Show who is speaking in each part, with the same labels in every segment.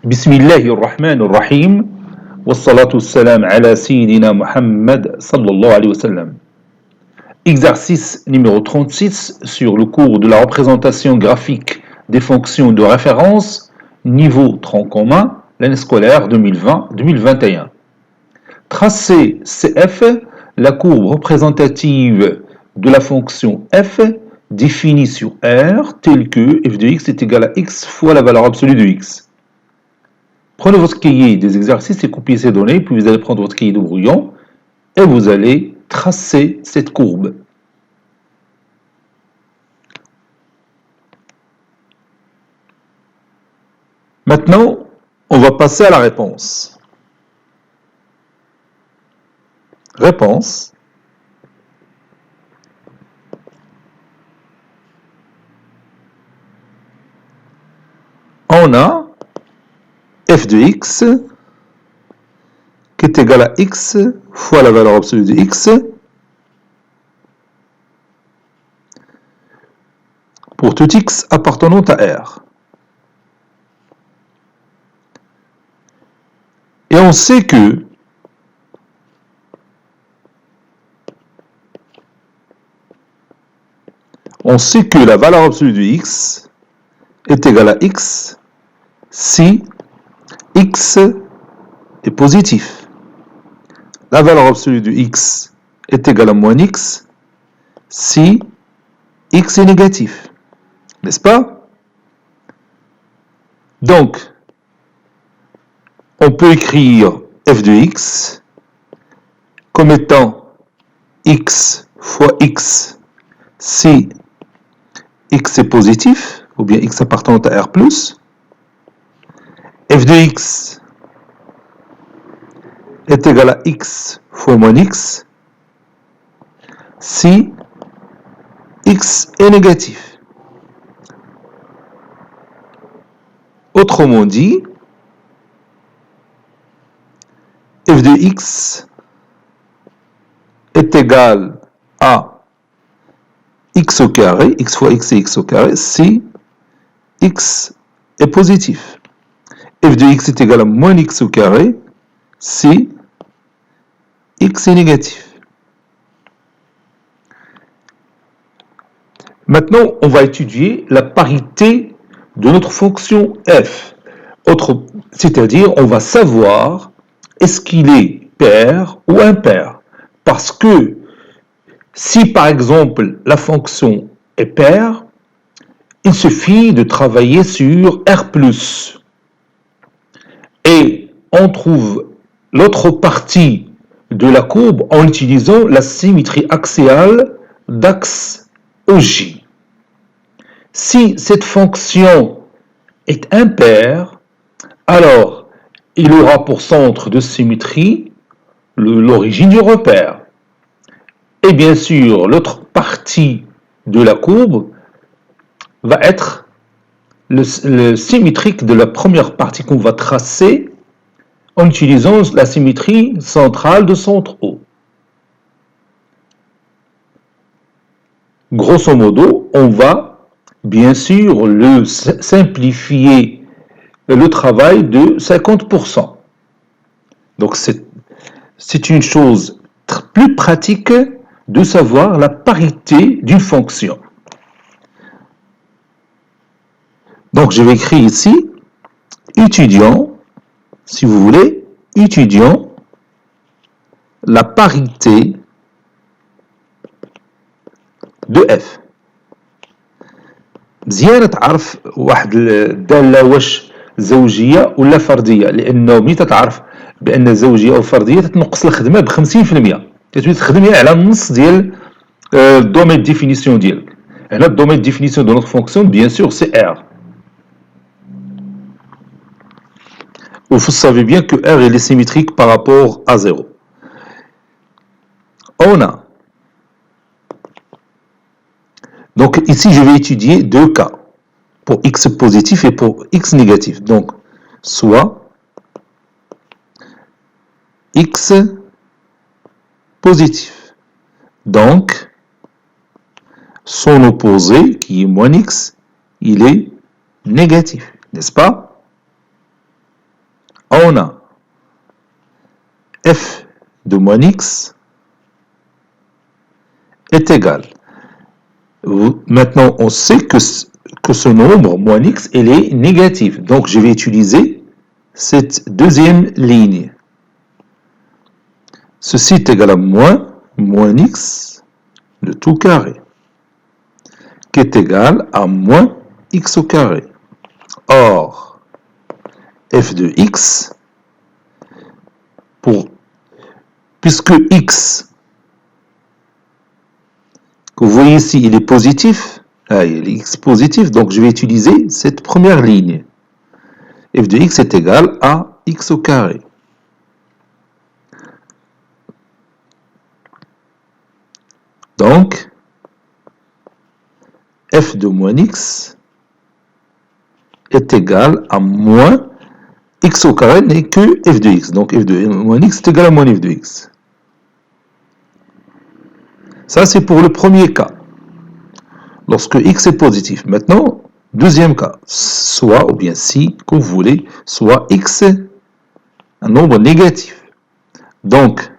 Speaker 1: بسم الله الرحمن الرحيم والصلاة والسلام على سيدنا Muhammad sallallahu alayhi wa sallam. Exercice numéro 36 sur le cours de la représentation graphique des fonctions de référence, niveau tronc commun, l'année scolaire 2020-2021. Tracez CF, la courbe représentative de la fonction f définie sur R telle que f de x est égal à x fois la valeur absolue de x. Prenez votre cahier des exercices et copiez ces données, puis vous allez prendre votre cahier de brouillon et vous allez tracer cette courbe. Maintenant, on va passer à la réponse. Réponse. On a f de x qui est égal à x fois la valeur absolue de x pour tout x appartenant à R. Et on sait que la valeur absolue de x est égale à x si x est positif. La valeur absolue de x est égale à moins x si x est négatif. N'est-ce pas? Donc, on peut écrire f de x comme étant x fois x si x est positif, ou bien x appartenant à R+. F de x est égal à x fois moins x si x est négatif. Autrement dit, f de x est égal à x au carré, x fois x et x au carré, si x est positif. F de x est égal à moins x au carré si x est négatif. Maintenant, on va étudier la parité de notre fonction f. C'est-à-dire, on va savoir est-ce qu'il est pair ou impair. Parce que si, par exemple, la fonction est paire, il suffit de travailler sur R+. Et on trouve l'autre partie de la courbe en utilisant la symétrie axiale d'axe OJ. Si cette fonction est impaire, alors il aura pour centre de symétrie l'origine du repère. Et bien sûr, l'autre partie de la courbe va être le symétrique de la première partie qu'on va tracer en utilisant la symétrie centrale de centre O. Grosso modo, on va bien sûr simplifier le travail de 50%. Donc c'est une chose plus pratique de savoir la parité d'une fonction. Donc je vais écrire ici, étudions, si vous voulez, étudions la parité de f. مزيان تعرف واحد الدالة واش زوجية ولا فردية، لأنه ملي تتعرف بأن زوجية أو فردية تتنقص الخدمة ب50%، كتولي تخدمي على النص ديال الدومين ديفينيسيون ديالك. هنا الدومين ديفينيسيون دو نوتر فونكسيون بيان سور سي R. Vous savez bien que R est symétrique par rapport à 0. On a. Donc ici, je vais étudier deux cas, pour x positif et pour x négatif. Donc, soit x positif. Donc, son opposé, qui est moins x, il est négatif, n'est-ce pas? On a f de moins x est égal. Maintenant, on sait que ce nombre, moins x, il est négatif. Donc, je vais utiliser cette deuxième ligne. Ceci est égal à moins x, le tout carré, qui est égal à moins x au carré. Or, f de x, puisque x, que vous voyez ici, il est positif, il est x positif, donc je vais utiliser cette première ligne. F de x est égal à x au carré. Donc, f de moins x est égal à moins x au carré n'est que f de x. Donc, f de moins x est égal à moins f de x. Ça, c'est pour le premier cas, lorsque x est positif. Maintenant, deuxième cas, soit, ou bien si, comme vous voulez, soit x un nombre négatif. Donc,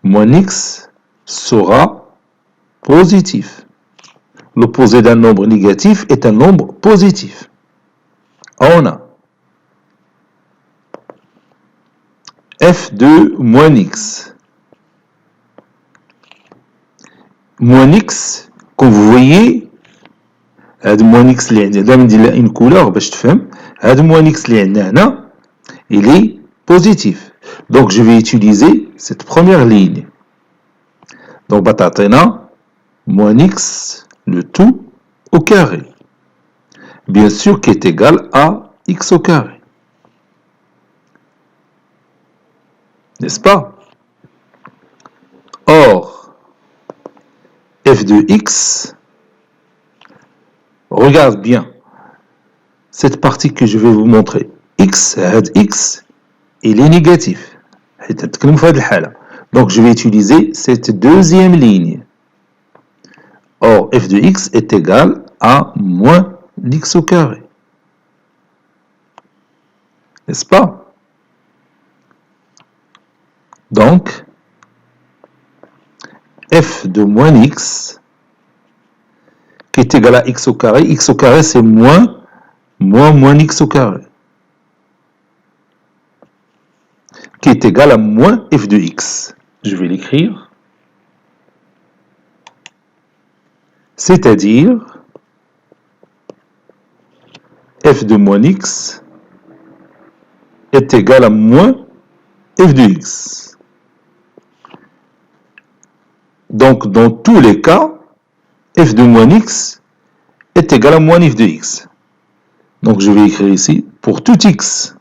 Speaker 1: moins x sera positif. L'opposé d'un nombre négatif est un nombre positif. On a f de moins x. Moins x, comme vous voyez, هذا moins x اللي عندنا دائما ندير une couleur باش تفهم. هذا moins x اللي عندنا هنا il est positif. Donc je vais utiliser cette première ligne. Donc بتعطينا moins x le tout au carré. Bien sûr qui est égal à x au carré. N'est-ce pas? Or, f de x, regarde bien cette partie que je vais vous montrer. X, il est négatif. Donc je vais utiliser cette deuxième ligne. Or, f de x est égal à moins x au carré. N'est-ce pas? Donc, f de moins x qui est égal à x au carré c'est moins x au carré, qui est égal à moins f de x. Je vais l'écrire. C'est-à-dire f de moins x est égal à moins f de x. Donc, dans tous les cas, f de moins x est égal à moins f de x. Donc, je vais écrire ici, pour tout x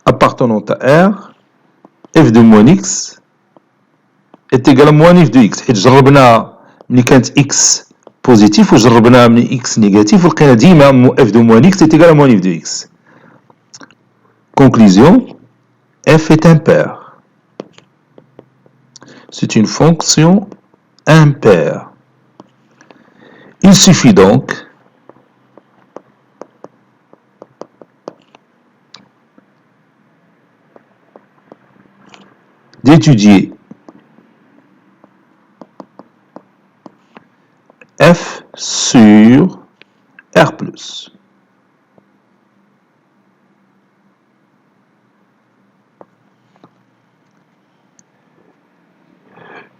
Speaker 1: appartenant à R, f de moins x est égal à moins f de x. Et جربنا ملي كانت x positif وجربنا ملي x négatif ولقينا ديما f de moins x est égal à moins f de x. Conclusion, f est impair. C'est une fonction impaire. Il suffit donc d'étudier f sur R+.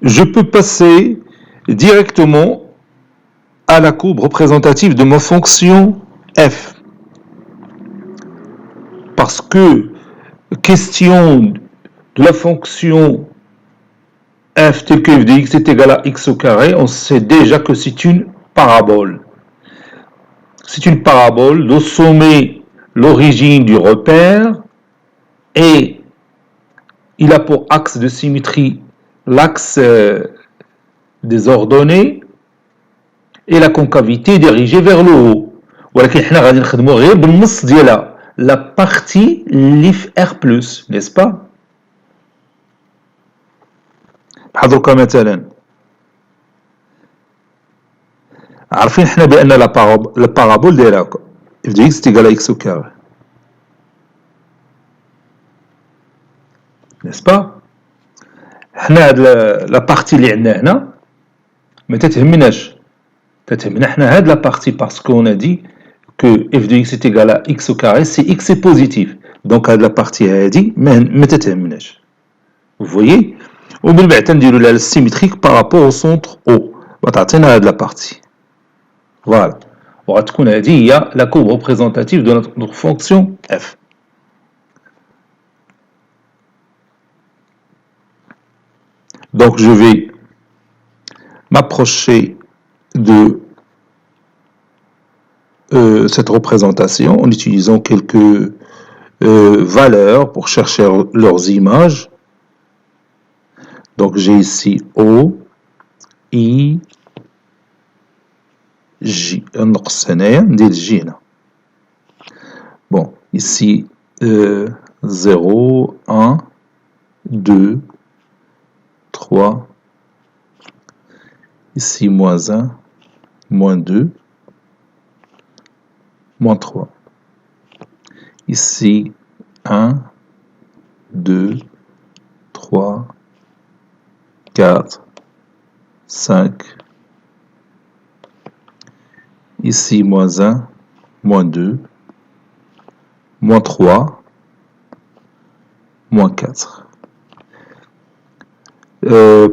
Speaker 1: Je peux passer directement à la courbe représentative de ma fonction f. Parce que question de la fonction f telle que f de x est égal à x au carré, on sait déjà que c'est une parabole. C'est une parabole dont sommet l'origine du repère et il a pour axe de symétrie l'axe des ordonnées et la concavité dirigée vers le haut. ولكن حنا غادي نخدموا غير بالنص ديالها la partie اللي في R+, n'est-ce pas? بحال دركا مثلا عارفين حنا بان لا بارابول دايره هكا f de x est égal à x au carré, n'est-ce pas؟ حنا هاد لا بارتي اللي عندنا هنا ما تتهمناش، تتهمنا حنا هاد لا بارتي باسكو on a dit que f de x est égal à x au carré si x est positif. Donc هاد لا بارتي هادي ما تتهمناش. Vous voyez؟ ومن بعد تنديرو لها السيمتريك بارابور au centre O وتعطينا هاد لا بارتي. Voilà. وغتكون هادي هي la courbe représentative de notre fonction f. Donc je vais m'approcher de cette représentation en utilisant quelques valeurs pour chercher leurs images. Donc j'ai ici O, I, J. Bon, ici 0, 1, 2, 3, ici moins 1, moins 2, moins 3. Ici 1, 2, 3, 4, 5. Ici moins 1, moins 2, moins 3, moins 4.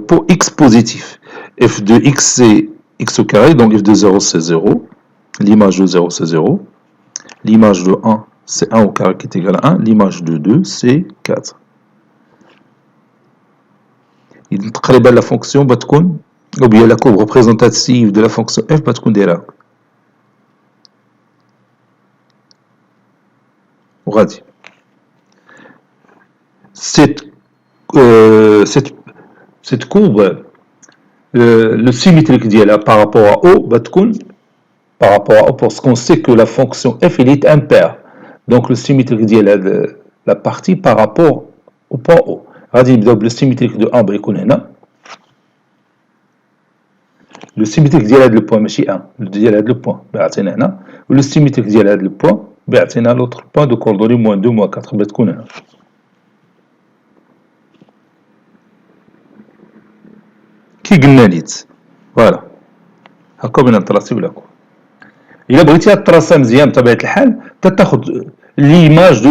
Speaker 1: Pour x positif, f de x c'est x au carré, donc f de 0 c'est 0, l'image de 0 c'est 0, l'image de 1 c'est 1 au carré qui est égal à 1, l'image de 2 c'est 4. تقريبا la fonction بتكون ou bien la courbe représentative de la fonction f بتكون دايره وغادي cette courbe le symétrique ديالها par rapport à O بتكون par rapport à O parce qu'on sait que la fonction f elle est impaire, donc le symétrique ديال la partie par rapport au point O. غادي نبداو بالسيمتريك دو 1 بيكون هنا لو سيمتريك ديال هذا البوان ماشي 1 ديال هذا البوان بيعطينا هنا ولو سيمتريك ديال هذا البوان بيعطينا لوطر بوان دو كوردوني موان 2 موان 4 بتكون هنا. كي قلنا نيت فوالا هكا بغينا نطراسيو لاكو. الا بغيتي تطراسها مزيان بطبيعه الحال تاخذ l'image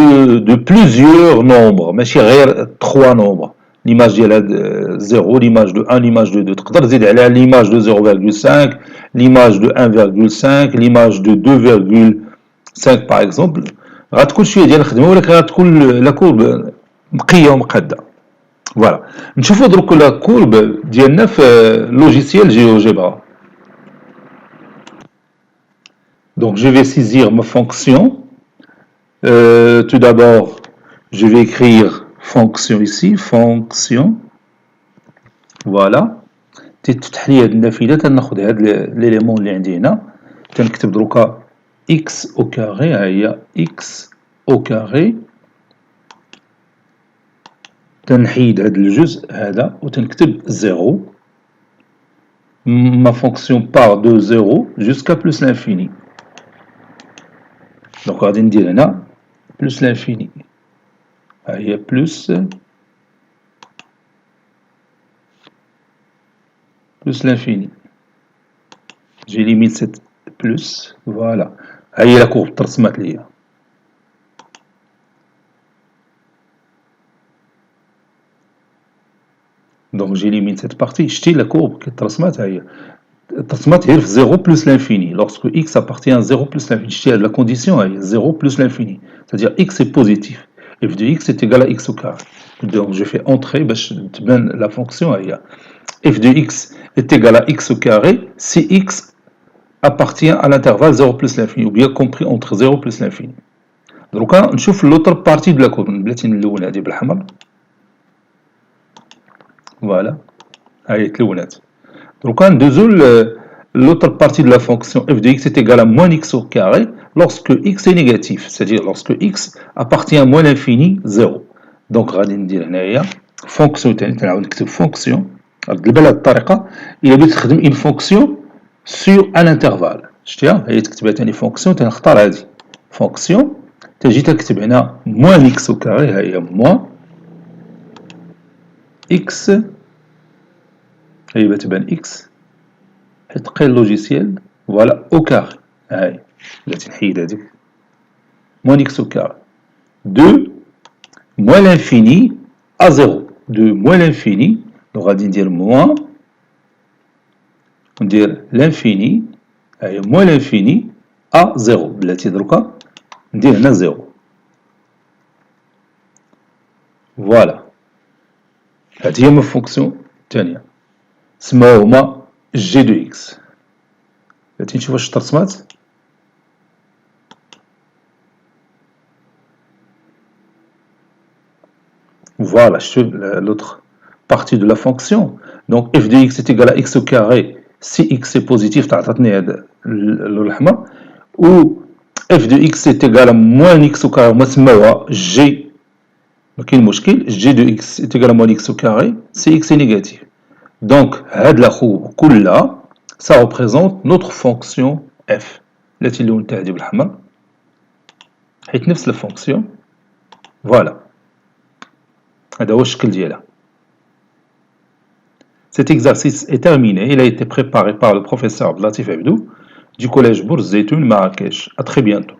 Speaker 1: de plusieurs nombres, ماشي غير 3 nombres. L'image ديال 0, l'image de 1, l'image de 2. تقدر تزيد عليها l'image de 0,5, l'image de 1,5, l'image de 2,5 par exemple. غتكون شويه ديال الخدمه ولكن غتكون لا كورب نقيه ومقاده. فوالا نشوفوا دروك لا كورب ديالنا في لوجيسيال GeoGebra. Donc je vais saisir ma fonction. Tout d'abord, je vais écrire fonction ici, fonction. Voilà. تفتح لي هاد النافذة تناخد هاد l'élément اللي عندي هنا تنكتب دروكا x au carré ها هي x au carré تنحيد هاد الجزء هذا وتنكتب 0 ma fonction part de 0 jusqu'à plus l'infini. Donc غادي ندير هنا plus l'infini. Il y a plus l'infini. J'élimine cette plus. Voilà. Il y a la courbe ترسمت لي. Donc j'élimine cette partie. شتي la courbe qui ترسمت هي. ترسمت هي في 0 plus l'infini. Lorsque x appartient à 0 plus l'infini. شتي la condition هي 0 plus l'infini. C'est-à-dire x est positif. f de x est égal à x au carré. Donc je fais entrer باش تبان la fonction هي f de x est égal à x au carré si x appartient à l'intervalle 0 plus l'infini ou bien compris entre 0 plus l'infini. Donc نشوف l'autre partie de la courbe بلاتي نلون هذه بالحمر. Voilà. هاي تلونات. Donc ندوزو l'autre partie de la fonction f de x est égal à moins x au carré lorsque x est négatif, c'est-à-dire lorsque x appartient à moins l'infini 0. Donc غادي ندير هنايا فونكسيون ثاني تنعاود نكتب فونكسيون بالك الطريقه الا بغيت تخدم اون فونكسيون sur un intervalle. شتيها هي تكتبها ثاني فونكسيون تنختار هذه فونكسيون تجي تكتب هنا موان اكس او كاري ها هي موان اكس هي بتبان اكس حيت تقي اللوجيسيال فوالا او كاري هاي بلاتي نحيد هذيك موان اكس او كاري دو موان لانفيني ا زيرو دو موان لانفيني دونك غادي ندير موان ندير لانفيني هاهي موان لانفيني ا زيرو بلاتي دروكا ندير هنا زيرو فوالا هادي هي ما فونكسيون الثانية سماو هما جي دو اكس بلاتي نشوف واش ترسمات Voilà, l'autre partie de la fonction. Donc f de x est égal à x au carré si x est positif, تعطتني هذا اللون الأحمر. Ou f de x est égal à moins x au carré, هما سماوها g. ما كاين مشكل, g de x est égal à moins x au carré si x est négatif. Donc هاد الأخو كلها ça représente notre fonction f. التي اللون تاعها بالأحمر. حيت نفس la fonction. Voilà. Cet exercice est terminé. Il a été préparé par le professeur Latif Abdou du collège Bourz Zeytoun Marrakech. À très bientôt.